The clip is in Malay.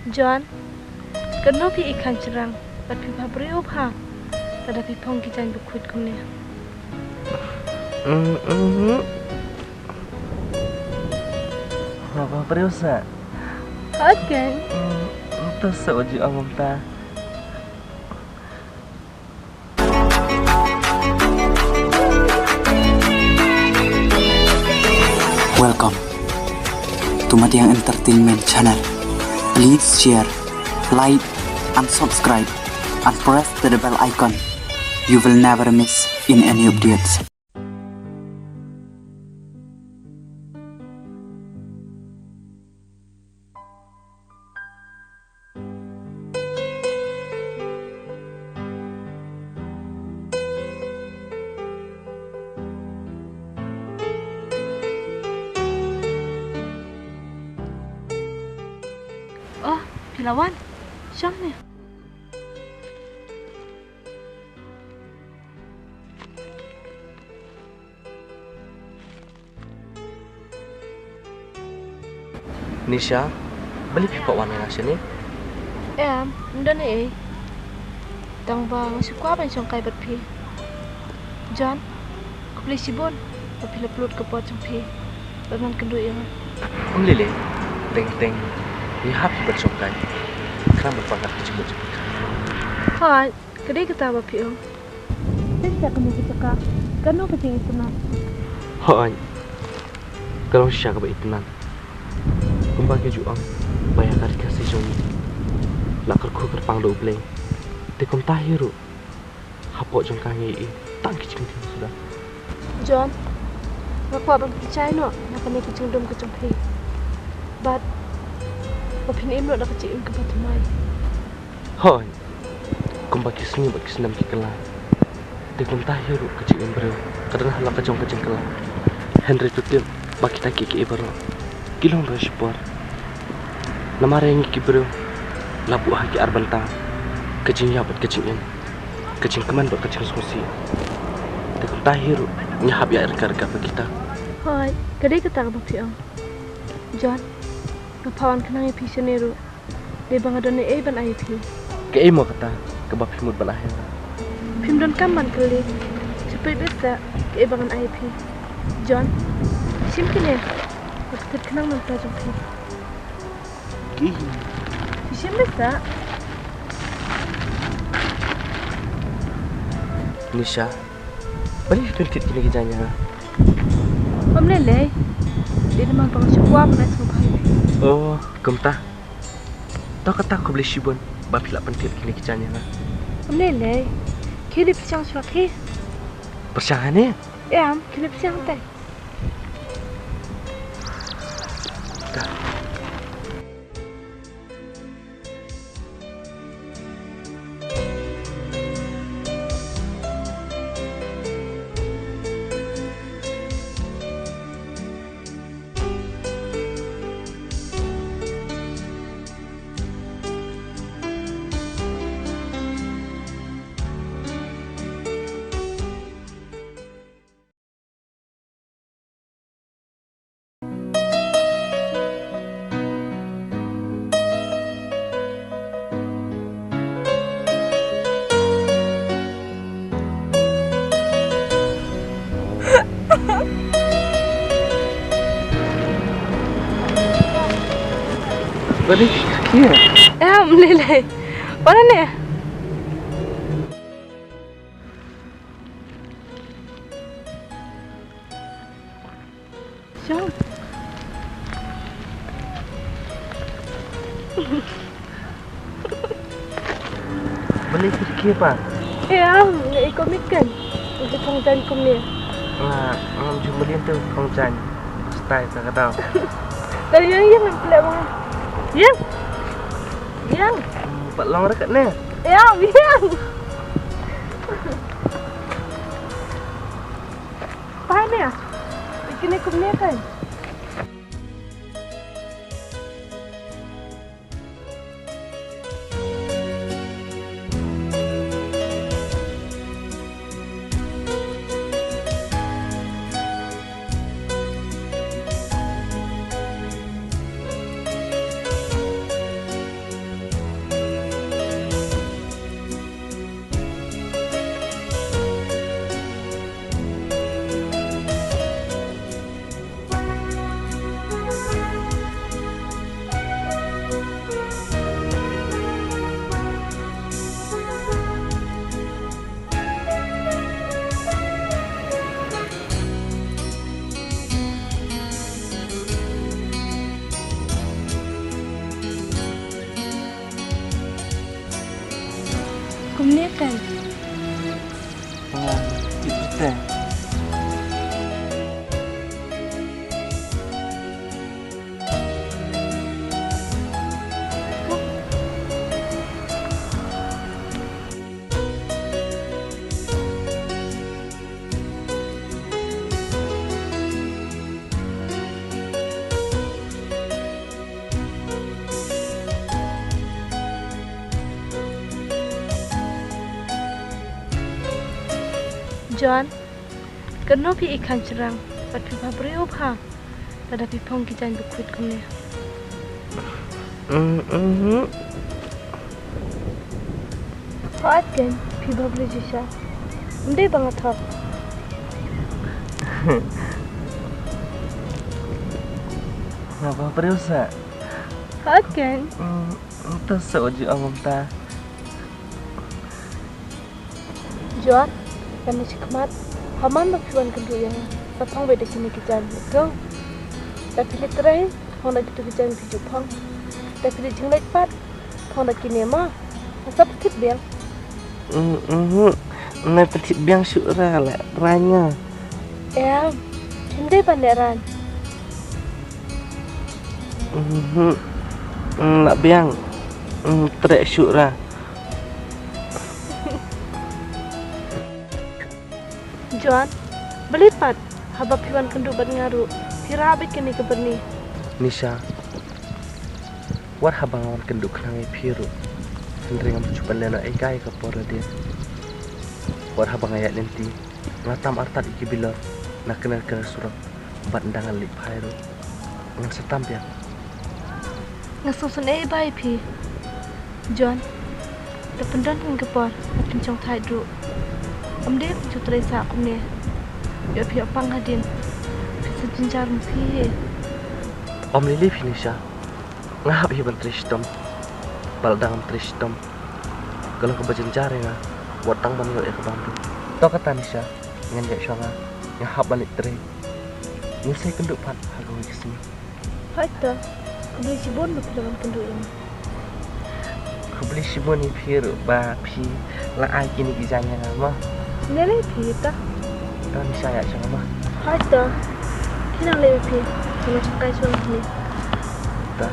John, kenapa pi ikan cerang? Tapi pabrik apa? Tetapi pong kijan bukut kumnya. Apa periusa? Okay. Entah seoji angum ta. Welcome to Matiang Entertainment Channel. Please share, like, and subscribe, and press the bell icon. You will never miss in any updates. Oh, Pilawan. Siang nih. Nisha, beli pipa warna nasi ni? Udah nih. Tang bang suka apa yang kai berpi? John, aku beli sibon. Tapi leplut ke pot cempi. Berman kenduk yang. Lele, teng. Ni happy bersongkai. Kerana berpangkat kecil-kecil. Hai, kedai kita berpi om. Saya kena kecekak. Kenapa kecil itu nak? Hai, kalau siapa itu nan? Kumbagi juang, bayar kari kasih jomi. Lakar ku kerpang do play. Tekom tahiru. Hapok jong kangi i, tak kicing sudah. John, aku abang percaya no, nak kena kicing dom kecong pi. But, opini im nak kecil im ke batu mai. Hai, kumbagi seni bagi senam kikelah. Tekom tahiru kecil im bro. Kadang halak kecong kelah. Henry tutim, bagi tak kiki bro. Kilong bersyukur. Nama rengi kibru, labu haki arbantang, kecing ya buat kecing ini, kecing keman buat kecing susi. Tekun tahiru, nyahap ya erga kita. Hai, kedai kita berpi om. John, kapawan kenang ipi seneru. Dia bang adone ban ipi. Ke emo kata, kebab himut balahir. Pim don kaman kali. Cepat beta ke bangan ipi. John, simkin ya. Aku kenang nanti jom pi. Isim beta. Nisha, balik pintit kini kijanya. Om lele, dia memang bang syukwa mana semua bayi. Oh, kumta. Tahu kata aku beli shibon, babi lah pintit kini kijanya. Om lele, kiri pisang suaki. Persiangan ni? Ya, kiri pisang teh. Balik kia. Om lele, mana ni? John. Balik kia pa. Ya, nggak ikut mikan. Untuk pengjan kum ni. Ngam cuma lian tu kongjan. Style tak tahu. Dari yang pelak bang. Yang. Pak long rekat ni. Yang. Faham ya? Bikin kum ni kan? John, kena pi ikan cerang, pat pi pabrio pa. Tada pi pong kijan bukuit kumne. Hot kan, pi babli jisha. Mde banget hot. Ngapa periusa? Hot kan? Entah seoji angum ta. John, kami cikmat. Haman mapiwan kendu yang sapang beda kini kijan. Go. Tapi literai, hong lagi tu kijan pi jupang. Tapi di jenglek pat, hong lagi nema. Asap tip biang. Nai petit biang syura lah ranya. Mde panderan. Nak biang trek syura. John, belipat. Haba piwan kendu bat ngaru. Tirabe kini keberni. Nisha, war habang awan kenduk nangai piru. Hendring am cupan lena ekai ke pora dia. War habang ayat nanti. Ngatam artat iki bilar. Nak kenal surat. Bat ndangan lip hairu. Ngan setam ya. Ngasusun bai pi. John, lependon kan kepor. Pincong thai dru. Amde pincong teresa kumne. Ya pi opang hadin. Bisa jenjar mpi. Om Lili finisha. Ngahap hiban tristom. Baldang tristom. Kalau kebajan jare nga. Watang banyo e kebantu. To kata Nisha. Ngan ya syanga. Ngahap balik tre. Nisai kenduk pat hagawi kesini. Haita. Kubeli sibon mapilawan kendu ini. Kubeli sibon ni piru ba pi. La ai kini gizanya mah. Nele pi ta. To Nisha ya syanga mah. Haita. Kina lewe pi. Kena cakai suang ni. Ta.